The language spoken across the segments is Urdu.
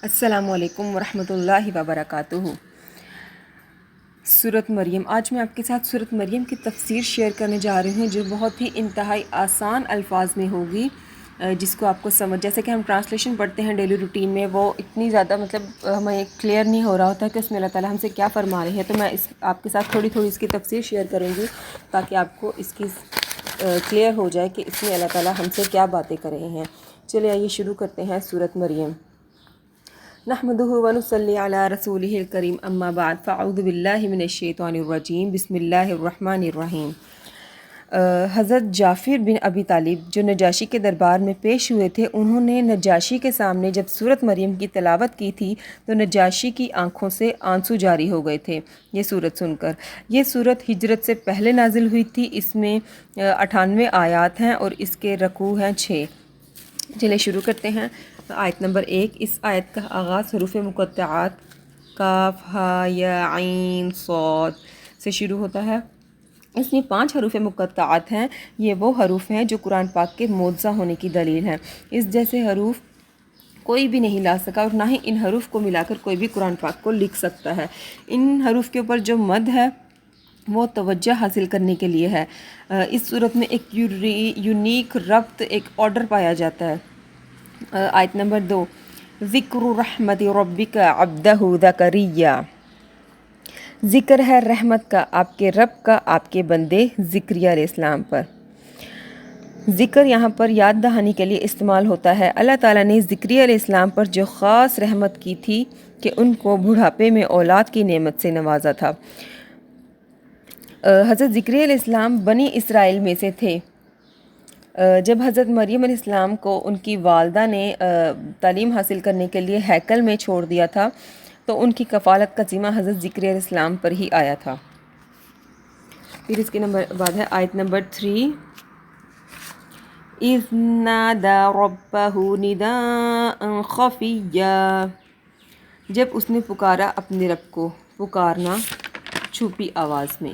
السلام علیکم ورحمۃ اللہ وبرکاتہ۔ سورۃ مریم، آج میں آپ کے ساتھ سورۃ مریم کی تفسیر شیئر کرنے جا رہی ہوں، جو بہت ہی انتہائی آسان الفاظ میں ہوگی، جس کو آپ کو جیسے کہ ہم ٹرانسلیشن پڑھتے ہیں ڈیلی روٹین میں، وہ اتنی زیادہ ہمیں کلیئر نہیں ہو رہا ہوتا کہ اس میں اللہ تعالیٰ ہم سے کیا فرما رہے ہیں، تو میں آپ کے ساتھ تھوڑی اس کی تفسیر شیئر کروں گی تاکہ آپ کو اس کی کلیئر ہو جائے کہ اس میں اللہ تعالیٰ ہم سے کیا باتیں کر رہے ہیں۔ چلیے آئیے شروع کرتے ہیں سورۃ مریم۔ نحمدہ ونصلی علی رسولہ الکریم، اما بعد، فاعوذ باللہ من الشیطان الرجیم، بسم اللہ الرحمن الرحیم۔ حضرت جعفر بن ابی طالب جو نجاشی کے دربار میں پیش ہوئے تھے، انہوں نے نجاشی کے سامنے جب سورۃ مریم کی تلاوت کی تھی تو نجاشی کی آنکھوں سے آنسو جاری ہو گئے تھے یہ سورت سن کر۔ یہ سورت ہجرت سے پہلے نازل ہوئی تھی، اس میں 98 آیات ہیں اور اس کے رکوع ہیں 6۔ چلے شروع کرتے ہیں۔ آیت نمبر 1۔ اس آیت کا آغاز حروف مقطعات کاف ہا یا عین صاد سے شروع ہوتا ہے۔ اس میں 5 حروف مقطعات ہیں، یہ وہ حروف ہیں جو قرآن پاک کے معجزہ ہونے کی دلیل ہیں۔ اس جیسے حروف کوئی بھی نہیں لا سکا اور نہ ہی ان حروف کو ملا کر کوئی بھی قرآن پاک کو لکھ سکتا ہے۔ ان حروف کے اوپر جو مد ہے وہ توجہ حاصل کرنے کے لیے ہے۔ اس صورت میں ایک یونیک ربط، ایک آرڈر پایا جاتا ہے۔ آیت نمبر 2۔ ذکر رحمت ربک عبدہ زکریا، ذکر ہے رحمت کا آپ کے رب کا آپ کے بندے زکریا علیہ السلام پر۔ ذکر یہاں پر یاد دہانی کے لیے استعمال ہوتا ہے۔ اللہ تعالیٰ نے زکریا علیہ السلام پر جو خاص رحمت کی تھی کہ ان کو بڑھاپے میں اولاد کی نعمت سے نوازا تھا۔ حضرت زکریا علیہ السلام بنی اسرائیل میں سے تھے۔ جب حضرت مریم علیہ السلام کو ان کی والدہ نے تعلیم حاصل کرنے کے لیے ہیکل میں چھوڑ دیا تھا تو ان کی کفالت کا ذمہ حضرت زکریا علیہ السلام پر ہی آیا تھا۔ پھر اس کے بعد ہے آیت نمبر 3۔ اذ نادى ربه نداء خفيا، جب اس نے پکارا اپنے رب کو پکارنا چھپی آواز میں۔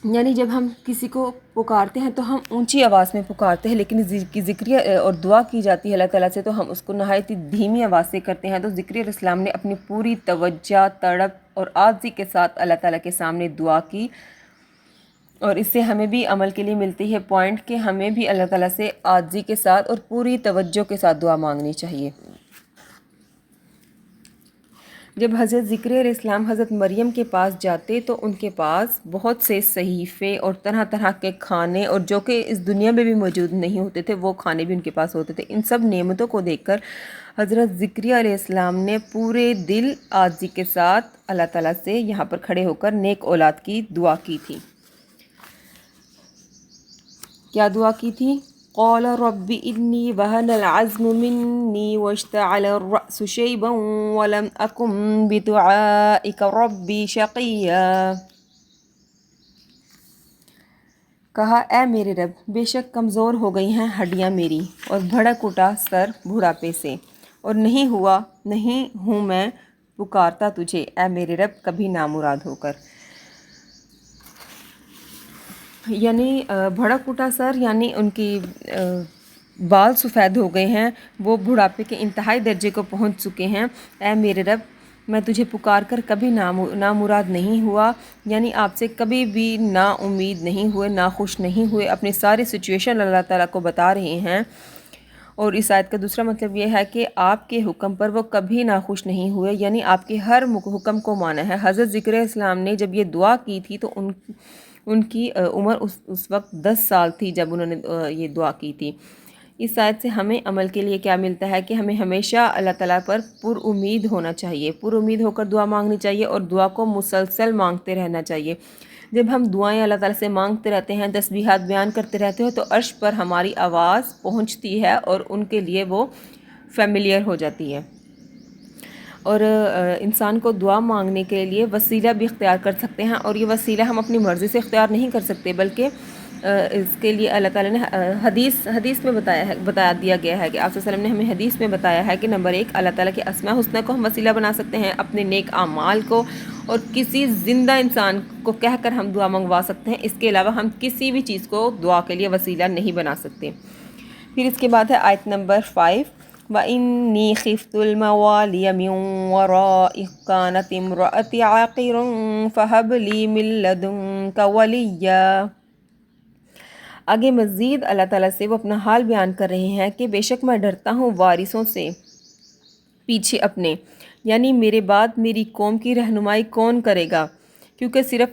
یعنی جب ہم کسی کو پکارتے ہیں تو ہم اونچی آواز میں پکارتے ہیں، لیکن ذکریہ اور دعا کی جاتی ہے اللہ تعالیٰ سے تو ہم اس کو نہایت ہی دھیمی آواز سے کرتے ہیں۔ تو زکریا علیہ السلام نے اپنی پوری توجہ، تڑپ اور عاجزی کے ساتھ اللہ تعالیٰ کے سامنے دعا کی، اور اس سے ہمیں بھی عمل کے لیے ملتی ہے پوائنٹ کہ ہمیں بھی اللہ تعالیٰ سے عاجزی کے ساتھ اور پوری توجہ کے ساتھ دعا مانگنی چاہیے۔ جب حضرت زکریا علیہ السلام حضرت مریم کے پاس جاتے تو ان کے پاس بہت سے صحیفے اور طرح طرح کے کھانے، اور جو کہ اس دنیا میں بھی موجود نہیں ہوتے تھے، وہ کھانے بھی ان کے پاس ہوتے تھے۔ ان سب نعمتوں کو دیکھ کر حضرت زکریا علیہ السلام نے پورے دل عاجزی کے ساتھ اللہ تعالیٰ سے یہاں پر کھڑے ہو کر نیک اولاد کی دعا کی تھی۔ کیا دعا کی تھی؟ قال رب انی وہن العظم منی واشتعل الرأس شیبا ولم اکن بدعائک ربی شقیا، کہا اے میرے رب، بے شک کمزور ہو گئی ہیں ہڈیاں میری اور بھڑک اٹھا سر بڑھاپے سے، اور نہیں ہوں میں پکارتا تجھے اے میرے رب کبھی نامراد ہو کر۔ یعنی بھڑک اٹھا سر، یعنی ان کی بال سفید ہو گئے ہیں، وہ بڑھاپے کے انتہائی درجے کو پہنچ چکے ہیں۔ اے میرے رب، میں تجھے پکار کر کبھی نامراد نہیں ہوا، یعنی آپ سے کبھی بھی نا امید نہیں ہوئے، ناخوش نہیں ہوئے، اپنی ساری سچویشن اللہ تعالیٰ کو بتا رہے ہیں۔ اور اس آیت کا دوسرا مطلب یہ ہے کہ آپ کے حکم پر وہ کبھی ناخوش نہیں ہوئے، یعنی آپ کے ہر حکم کو مانا ہے۔ حضرت زکریا علیہ السلام نے جب یہ دعا کی تھی تو ان کی عمر اس وقت 10 سال تھی جب انہوں نے یہ دعا کی تھی۔ اس آیت سے ہمیں عمل کے لیے کیا ملتا ہے کہ ہمیں ہمیشہ اللہ تعالیٰ پر پر امید ہونا چاہیے، پر امید ہو کر دعا مانگنی چاہیے، اور دعا کو مسلسل مانگتے رہنا چاہیے۔ جب ہم دعائیں اللہ تعالیٰ سے مانگتے رہتے ہیں، تسبیحات بیان کرتے رہتے ہیں، تو عرش پر ہماری آواز پہنچتی ہے اور ان کے لیے وہ فیملیئر ہو جاتی ہے۔ اور انسان کو دعا مانگنے کے لیے وسیلہ بھی اختیار کر سکتے ہیں، اور یہ وسیلہ ہم اپنی مرضی سے اختیار نہیں کر سکتے، بلکہ اس کے لیے اللہ تعالیٰ نے حدیث میں بتا دیا گیا ہے کہ آپ صلی اللہ علیہ وسلم نے ہمیں حدیث میں بتایا ہے کہ نمبر 1، اللہ تعالیٰ کے اسماء حسنہ کو ہم وسیلہ بنا سکتے ہیں، اپنے نیک اعمال کو، اور کسی زندہ انسان کو کہہ کر ہم دعا منگوا سکتے ہیں۔ اس کے علاوہ ہم کسی بھی چیز کو دعا کے لیے وسیلہ نہیں بنا سکتے۔ پھر اس کے بعد ہے آیت نمبر 5۔ وَإِنِّي خِفْتُ الْمَوَالِيَ مِنْ وَرَائِي كَانَتِ امْرَأَتِي عَاقِرًا فَهَبْ لِي مِنْ لَدُنْكَ وَلِيًّا۔ آگے مزید اللہ تعالیٰ سے وہ اپنا حال بیان کر رہے ہیں کہ بے شک میں ڈرتا ہوں وارثوں سے پیچھے اپنے، یعنی میرے بعد میری قوم کی رہنمائی کون کرے گا، کیونکہ صرف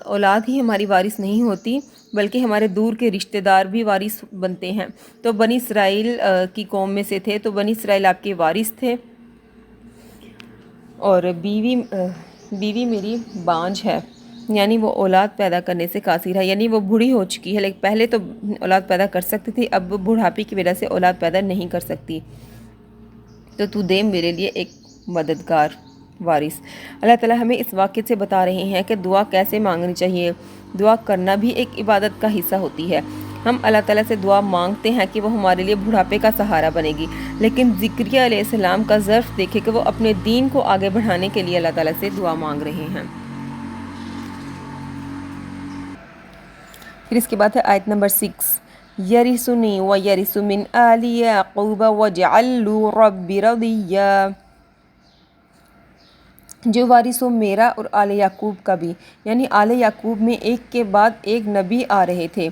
اولاد ہی ہماری وارث نہیں ہوتی بلکہ ہمارے دور کے رشتہ دار بھی وارث بنتے ہیں۔ تو بنی اسرائیل کی قوم میں سے تھے، تو بنی اسرائیل آپ کے وارث تھے، اور بیوی میری بانجھ ہے، یعنی وہ اولاد پیدا کرنے سے قاصر ہے، یعنی وہ بوڑھی ہو چکی ہے، لیکن پہلے تو اولاد پیدا کر سکتی تھی، اب بڑھاپے کی وجہ سے اولاد پیدا نہیں کر سکتی، تو دے میرے لیے ایک مددگار وارث۔ اللہ تعالیٰ ہمیں اس واقعے سے بتا رہے ہیں کہ دعا کیسے مانگنی چاہیے۔ دعا کرنا بھی ایک عبادت کا حصہ ہوتی ہے۔ ہم اللہ تعالیٰ سے دعا مانگتے ہیں کہ وہ ہمارے لیے بڑھاپے کا سہارا بنے گی، لیکن زکریا علیہ السلام کا ظرف دیکھے کہ وہ اپنے دین کو آگے بڑھانے کے لیے اللہ تعالیٰ سے دعا مانگ رہے ہیں۔ پھر اس کے بعد ہے آیت نمبر 6، یرثنی ویرث من آل یعقوب واجعلہ رب رضیا، جو وارث ہو میرا اور آل یعقوب کا بھی، یعنی آل یعقوب میں ایک کے بعد ایک نبی آ رہے تھے۔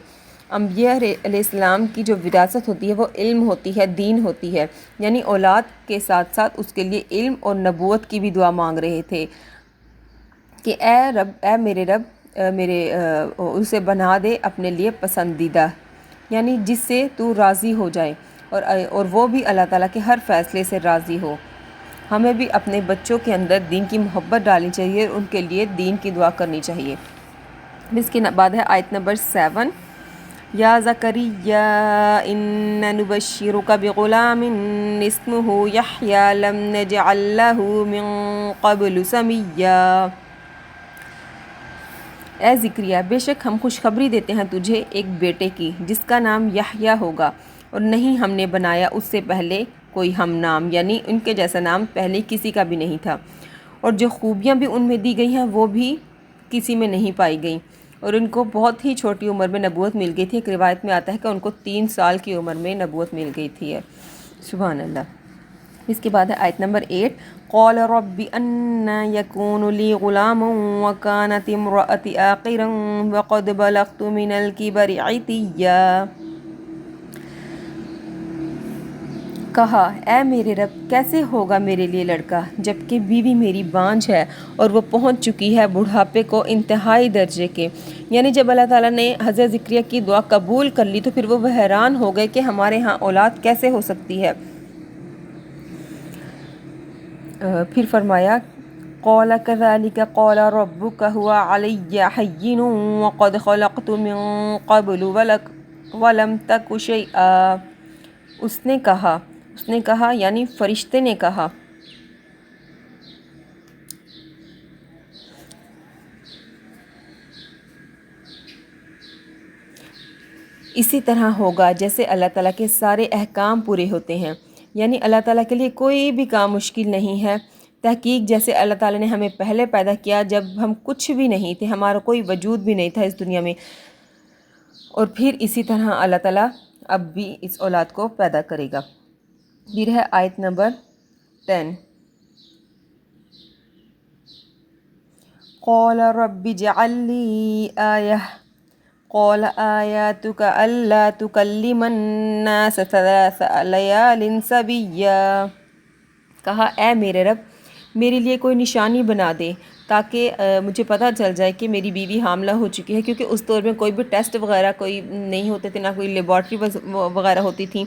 انبیاء علیہ السلام کی جو وراثت ہوتی ہے وہ علم ہوتی ہے، دین ہوتی ہے، یعنی اولاد کے ساتھ ساتھ اس کے لیے علم اور نبوت کی بھی دعا مانگ رہے تھے کہ اے رب، اے میرے رب، اسے بنا دے اپنے لیے پسندیدہ، یعنی جس سے تو راضی ہو جائے، اور وہ بھی اللہ تعالیٰ کے ہر فیصلے سے راضی ہو۔ ہمیں بھی اپنے بچوں کے اندر دین کی محبت ڈالنی چاہیے اور ان کے لیے دین کی دعا کرنی چاہیے۔ اس کے بعد ہے آیت نمبر 7، یا زکریا انا نبشرک بغلام اسمہ یحییٰ لم نجعل لہ من قبل سمیا، اے زکریا بے شک ہم خوشخبری دیتے ہیں تجھے ایک بیٹے کی جس کا نام یحییٰ ہوگا، اور نہیں ہم نے بنایا اس سے پہلے کوئی ہم نام، یعنی ان کے جیسا نام پہلے کسی کا بھی نہیں تھا، اور جو خوبیاں بھی ان میں دی گئی ہیں وہ بھی کسی میں نہیں پائی گئیں، اور ان کو بہت ہی چھوٹی عمر میں نبوت مل گئی تھی۔ ایک روایت میں آتا ہے کہ ان کو 3 سال کی عمر میں نبوت مل گئی تھی۔ سبحان اللہ۔ اس کے بعد ہے آیت نمبر 8، قال رب انا یکون لی غلام وکانت امرأتی عاقرا وقد بلغت من الکبر عتیا، کہا اے میرے رب کیسے ہوگا میرے لیے لڑکا جبکہ بیوی میری بانجھ ہے اور وہ پہنچ چکی ہے بڑھاپے کو انتہائی درجے کے، یعنی جب اللہ تعالیٰ نے حضرت زکریا کی دعا قبول کر لی تو پھر وہ حیران ہو گئے کہ ہمارے ہاں اولاد کیسے ہو سکتی ہے۔ پھر فرمایا قال كذلك قال ربك هو علي هين وقد خلقت من قبل ولم تك شيئا، اس نے کہا یعنی فرشتے نے کہا اسی طرح ہوگا جیسے اللہ تعالیٰ کے سارے احکام پورے ہوتے ہیں، یعنی اللہ تعالیٰ کے لیے کوئی بھی کام مشکل نہیں ہے۔ تحقیق جیسے اللہ تعالیٰ نے ہمیں پہلے پیدا کیا جب ہم کچھ بھی نہیں تھے، ہمارا کوئی وجود بھی نہیں تھا اس دنیا میں، اور پھر اسی طرح اللہ تعالیٰ اب بھی اس اولاد کو پیدا کرے گا۔ پھر ہے آیت نمبر 10، قال رب اجعل لی آیہ قال آیاتک الا تکلم الناس 3 لیال سویا، کہا اے میرے رب میرے لیے کوئی نشانی بنا دے تاکہ مجھے پتہ چل جائے کہ میری بیوی حاملہ ہو چکی ہے، کیونکہ اس دور میں کوئی بھی ٹیسٹ وغیرہ کوئی نہیں ہوتے تھے، نہ کوئی لیبارٹری وغیرہ ہوتی تھیں،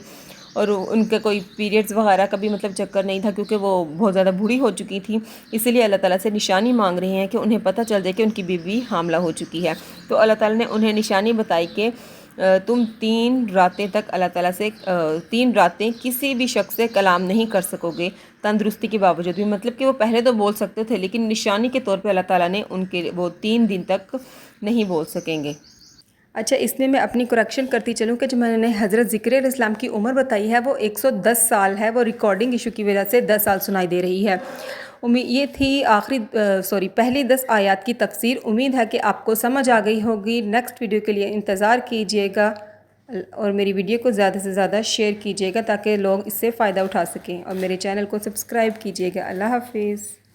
اور ان کے کوئی پیریڈز وغیرہ کا بھی مطلب چکر نہیں تھا کیونکہ وہ بہت زیادہ بوڑھی ہو چکی تھی، اسی لیے اللہ تعالیٰ سے نشانی مانگ رہے ہیں کہ انہیں پتہ چل جائے کہ ان کی بیوی حاملہ ہو چکی ہے۔ تو اللہ تعالیٰ نے انہیں نشانی بتائی کہ تم 3 راتیں تک اللہ تعالیٰ سے 3 راتیں کسی بھی شخص سے کلام نہیں کر سکو گے تندرستی کے باوجود بھی، مطلب کہ وہ پہلے تو بول سکتے تھے لیکن نشانی کے طور پہ اللہ تعالیٰ نے ان کے وہ 3 دن تک نہیں بول سکیں گے۔ اچھا، اس میں اپنی کریکشن کرتی چلوں کہ جو میں نے حضرت زکریا علیہ السلام کی عمر بتائی ہے وہ 110 سال ہے، وہ ریکارڈنگ ایشو کی وجہ سے 10 سال سنائی دے رہی ہے۔ یہ تھی پہلی 10 آیات کی تفسیر۔ امید ہے کہ آپ کو سمجھ آ گئی ہوگی۔ نیکسٹ ویڈیو کے لیے انتظار کیجیے گا۔ اور میری ویڈیو کو زیادہ سے زیادہ شیئر کیجیے گا تاکہ لوگ اس سے فائدہ اٹھا سکیں، اور میرے چینل کو سبسکرائب کیجیے گا۔ اللہ حافظ۔